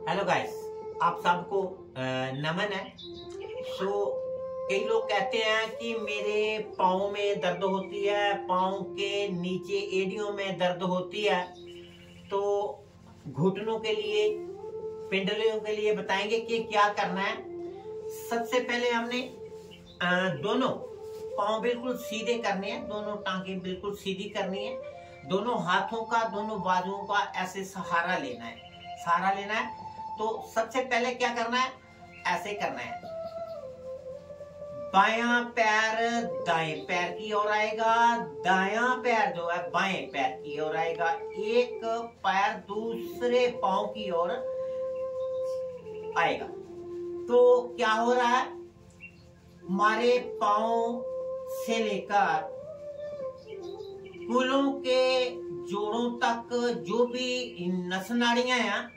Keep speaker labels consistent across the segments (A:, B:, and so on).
A: Hello guys, आप सबको नमन है। कई लोग कहते हैं कि मेरे पाँव में दर्द होती है, पाँव के नीचे एड़ियों में दर्द होती है। तो घुटनों के लिए, पिंडलियों के लिए बताएंगे कि क्या करना है। सबसे पहले हमने दोनों पाँव बिल्कुल सीधे करने हैं, दोनों टांगे बिल्कुल सीधी करनी है। दोनों हाथों का, दोनों बाजुओं का ऐसे सहारा लेना है। तो सबसे पहले क्या करना है, ऐसे करना है। बायां पैर दाएं पैर की ओर आएगा, दायां पैर जो है बाएं पैर की ओर आएगा। एक पैर दूसरे पांव की ओर आएगा। तो क्या हो रहा है, हमारे पांव से लेकर कूलों के जोड़ों तक जो भी नस नाड़ियां हैं,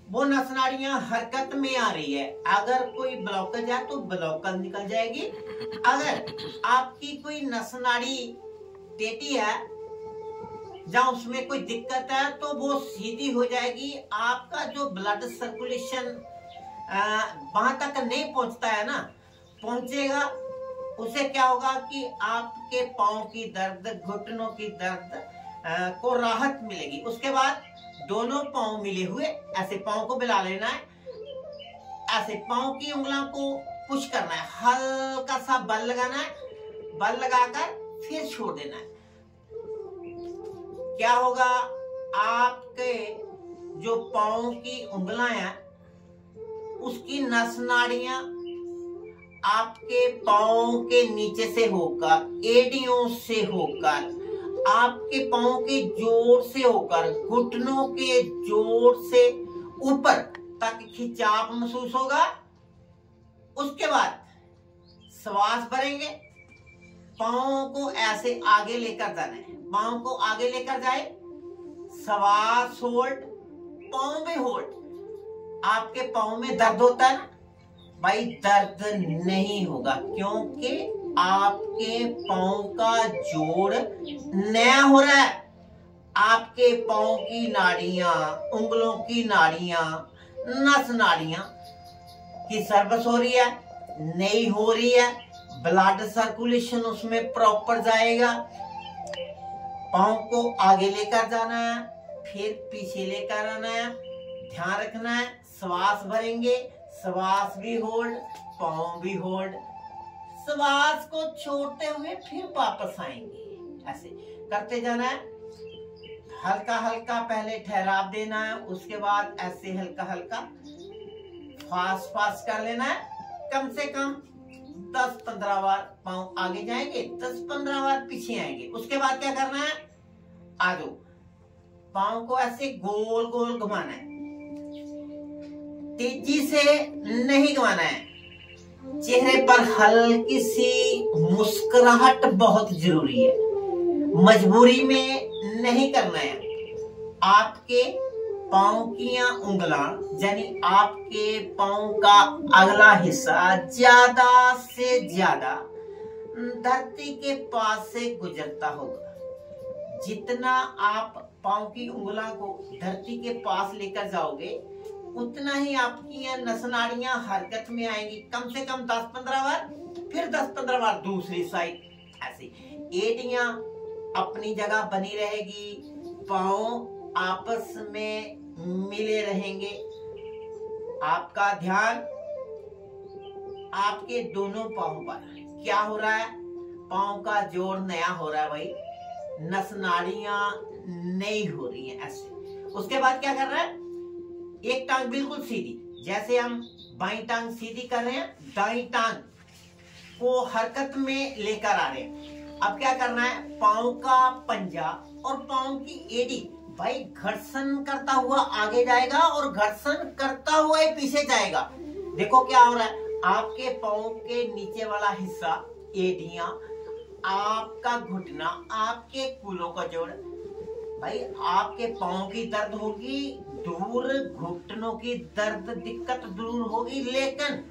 A: वो नस नाड़ियां हरकत में आ रही है। अगर कोई ब्लॉकेज है तो ब्लॉकेज निकल जाएगी। अगर आपकी कोई नस नाड़ी टेढ़ी है, जहां उसमें कोई दिक्कत है, तो वो सीधी हो जाएगी। आपका जो ब्लड सर्कुलेशन वहां तक नहीं पहुंचता है ना, पहुंचेगा। उससे क्या होगा कि आपके पांव की दर्द, घुटनों की दर्द को राहत मिलेगी। उसके बाद दोनों पांव मिले हुए ऐसे पांव को मिला लेना है। ऐसे पांव की उंगलियों को पुश करना है, हल्का सा बल लगाना है। बल लगाकर फिर छोड़ देना है। क्या होगा, आपके जो पांव की उंगलियां हैं, उसकी नस नाड़ियां आपके पांव के नीचे से होकर, एड़ियों से होकर, आपके पांव के जोड़ से होकर, घुटनों के जोड़ से ऊपर तक खिंचाव महसूस होगा। उसके बाद श्वास भरेंगे। पांव को ऐसे आगे लेकर जाना है, पांव को आगे लेकर जाए, श्वास होल्ड, पांव में होल्ड। आपके पांव में दर्द होता है ना भाई, दर्द नहीं होगा, क्योंकि आपके पांव का जोड़ नया हो रहा है। आपके पांव की नाड़ियां, उंगलों की नाड़ियां, नस नाड़ियां की सर्विस हो रही है, नई हो रही है। ब्लड सर्कुलेशन उसमें प्रॉपर जाएगा। पांव को आगे लेकर जाना है, फिर पीछे लेकर आना है। ध्यान रखना है, श्वास भरेंगे, श्वास भी होल्ड, पांव भी होल्ड। श्वास को छोड़ते हुए फिर वापस आएंगे। ऐसे करते जाना है। हल्का हल्का पहले ठहराव देना है, उसके बाद ऐसे हल्का हल्का फास्ट फास्ट कर लेना है। कम से कम 10-15 बार पांव आगे जाएंगे, 10-15 बार पीछे आएंगे। उसके बाद क्या करना है, आगे पांव को ऐसे गोल गोल घुमाना है, तेजी से नहीं घुमाना है। चेहरे पर हल्की सी मुस्कुराहट बहुत जरूरी है, मजबूरी में नहीं करना है। आपके पांव की उंगलियां, यानी आपके पांव का अगला हिस्सा ज्यादा से ज्यादा धरती के पास से गुजरता होगा। जितना आप पांव की उंगलियों को धरती के पास लेकर जाओगे, उतना ही आपकी नस नाड़ियां हरकत में आएंगी। कम से कम 10-15 बार, फिर 10-15 बार दूसरी साइड। ऐसे एड़ियां अपनी जगह बनी रहेगी, पांव आपस में मिले रहेंगे। आपका ध्यान आपके दोनों पांव पर। क्या हो रहा है, पांव का जोड़ नया हो रहा है भाई, नस नाड़ियां नई हो रही है। ऐसे उसके बाद क्या कर रहा है, एक टांग बिल्कुल सीधी, जैसे हम बाईं टांग सीधी कर रहे हैं, दाईं टांग को हरकत में लेकर आ रहे हैं। अब क्या करना है, पांव का पंजा और पांव की एड़ी भाई घर्षण करता हुआ आगे जाएगा और घर्षण करता हुआ ही पीछे जाएगा। देखो क्या हो रहा है, आपके पांव के नीचे वाला हिस्सा, एड़ियां, आपका घुटना, आपके कूलों का जोड़, भाई आपके पांव की दर्द होगी दूर, घुटनों की दर्द दिक्कत दूर होगी, लेकिन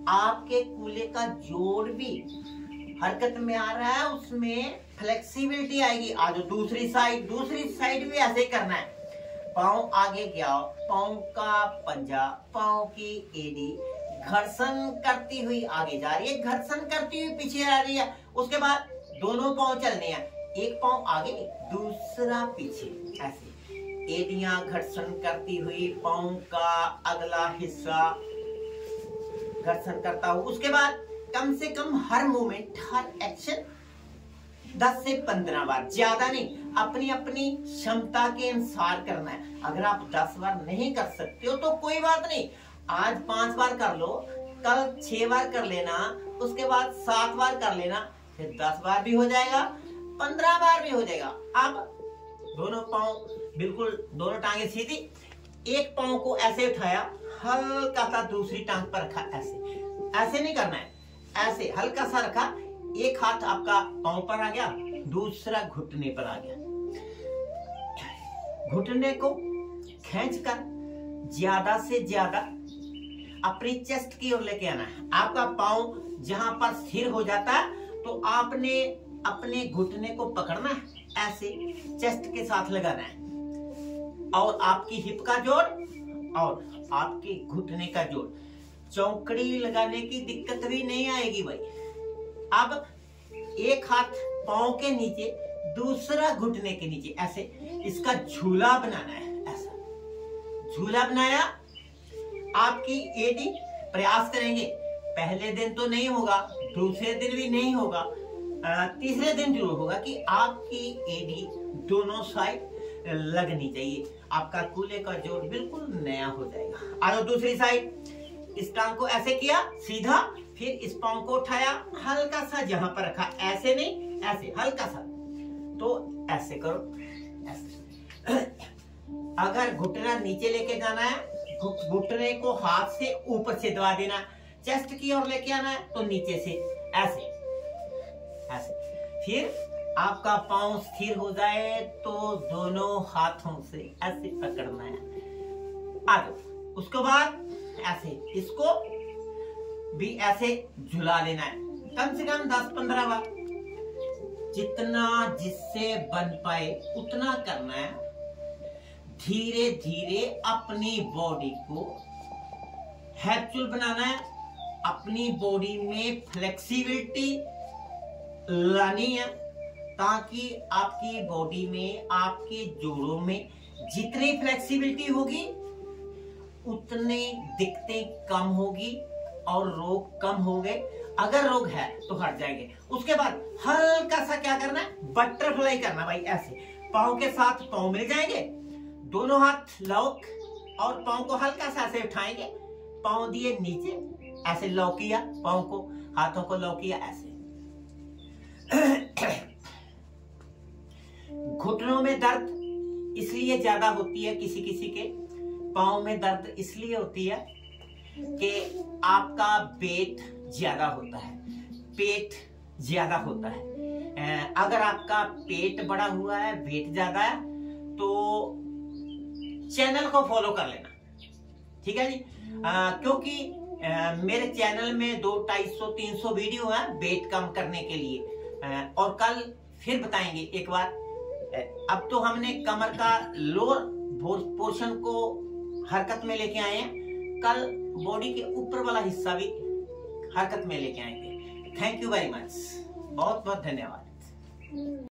A: आपके कूले का जोड़ भी हरकत में आ रहा है, उसमें फ्लेक्सिबिलिटी आएगी। आज दूसरी साइड भी ऐसे करना है। पाँव आगे गया, पाँव का पंजा, पाँव की एड़ी घर्षण करती हुई आगे जा रही है, घर्षण करती हुई पीछे आ रही है। उसके बाद दोनों पाँव चलने हैं, एक पाँव आगे दूसरा पीछे, ऐसे एड़ियां घर्षण करती हुई पाँव का अगला हिस्सा घर्षण करता हुआ। उसके बाद कम से कम हर मूवमेंट, हर एक्शन 10 से 15 बार, ज्यादा नहीं, अपनी अपनी क्षमता के अनुसार करना है। अगर आप 10 बार नहीं कर सकते हो तो कोई बात नहीं, आज 5 बार कर लो, कल 6 बार कर लेना, उसके बाद 7 बार कर लेना, फिर 10 बार भी हो जाएगा, 15 बार भी हो जाएगा। अब दोनों पाँव बिल्कुल, दोनों टांगे सीधी, एक पाँव को ऐसे उठाया, हल्का सा दूसरी टांग पर रखा, ऐसे ऐसे नहीं करना है, ऐसे हल्का सा रखा, एक हाथ आपका पाँव पर आ गया, दूसरा घुटने पर आ गया। घुटने को खींचकर ज्यादा से ज्यादा अपनी चेस्ट की ओर लेके आना है। आपका पाँव जहां पर स्थिर हो जाता है तो आपने अपने घुटने को पकड़ना है, ऐसे चेस्ट के साथ लगाना है, और आपकी हिप का जोड़ और आपके घुटने का जोड़, चौकड़ी लगाने की दिक्कत भी नहीं आएगी भाई। अब एक हाथ पाँव के नीचे, दूसरा घुटने के नीचे, ऐसे इसका झूला बनाना है। ऐसा झूला बनाया, आपकी एड़ी प्रयास करेंगे, पहले दिन तो नहीं होगा, दूसरे दिन भी नहीं होगा, तीसरे दिन जरूर होगा कि आपकी एड़ी दोनों साइड लगनी चाहिए, आपका कूल्हे का जोड़ बिल्कुल नया हो जाएगा। आ जाओ दूसरी साइड, इस टांग को ऐसे किया सीधा, फिर इस पाँव को उठाया, हल्का सा जहां पर रखा, ऐसे नहीं, ऐसे हल्का सा, तो ऐसे करो, ऐसे। अगर घुटना नीचे लेके जाना है, घुटने को हाथ से ऊपर से दबा देना, चेस्ट की ओर लेके आना है तो नीचे से ऐसे ऐसे, फिर आपका पाँव स्थिर हो जाए तो दोनों हाथों से ऐसे पकड़ना है। आगे उसके बाद ऐसे इसको भी ऐसे झुला लेना है, कम से कम 10-15 बार, जितना जिससे बन पाए उतना करना है। धीरे धीरे अपनी बॉडी को हैप्चुअल बनाना है, अपनी बॉडी में फ्लेक्सिबिलिटी लानी है, ताकि आपकी बॉडी में, आपके जोड़ों में जितनी फ्लेक्सिबिलिटी होगी उतने दिक्कतें कम होगी और रोग कम हो गए, अगर रोग है तो हट जाएंगे। उसके बाद हल्का सा क्या करना है, बटरफ्लाई करना भाई, ऐसे पाँव के साथ पाँव मिल जाएंगे, दोनों हाथ लॉक, और पाँव को हल्का सा ऐसे उठाएंगे, पाँव दिए नीचे, ऐसे लॉक किया, पाँव को, हाथों को लॉक किया, ऐसे। घुटनों में दर्द इसलिए ज्यादा होती है, किसी किसी के पाँव में दर्द इसलिए होती है कि आपका वेट ज्यादा होता है, पेट ज्यादा होता है। अगर आपका पेट बड़ा हुआ है, वेट ज्यादा है, तो चैनल को फॉलो कर लेना, ठीक है जी। क्योंकि मेरे चैनल में 200-250-300 वीडियो है वेट कम करने के लिए, और कल फिर बताएंगे एक बार। अब तो हमने कमर का लोअर पोर्शन को हरकत में लेके आए हैं, कल बॉडी के ऊपर वाला हिस्सा भी हरकत में लेके आएंगे। थैंक यू वेरी मच, बहुत बहुत धन्यवाद।